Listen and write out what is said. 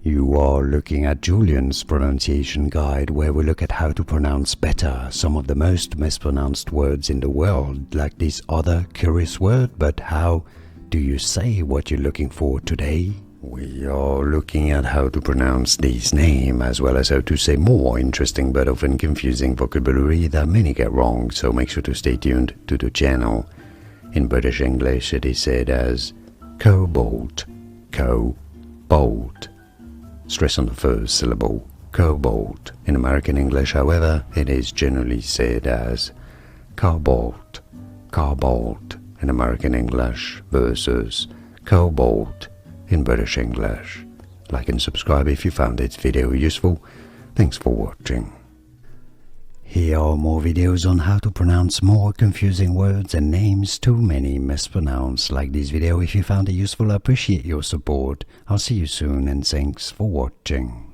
You are looking at Julian's pronunciation guide, where we look at how to pronounce better some of the most mispronounced words in the world, like this other curious word. But how do you say what you're looking for today? We are looking at how to pronounce this name, as well as how to say more interesting but often confusing vocabulary that many get wrong, so make sure to stay tuned to the channel. In British English it is said as cobalt, cobalt. Stress on the first syllable, cobalt. In American English, however, it is generally said as cobalt, cobalt in American English versus cobalt in British English. Like and subscribe if you found this video useful. Thanks for watching. Here are more videos on how to pronounce more confusing words and names too many mispronounced. Like this video if you found it useful. I appreciate your support. I'll see you soon and thanks for watching.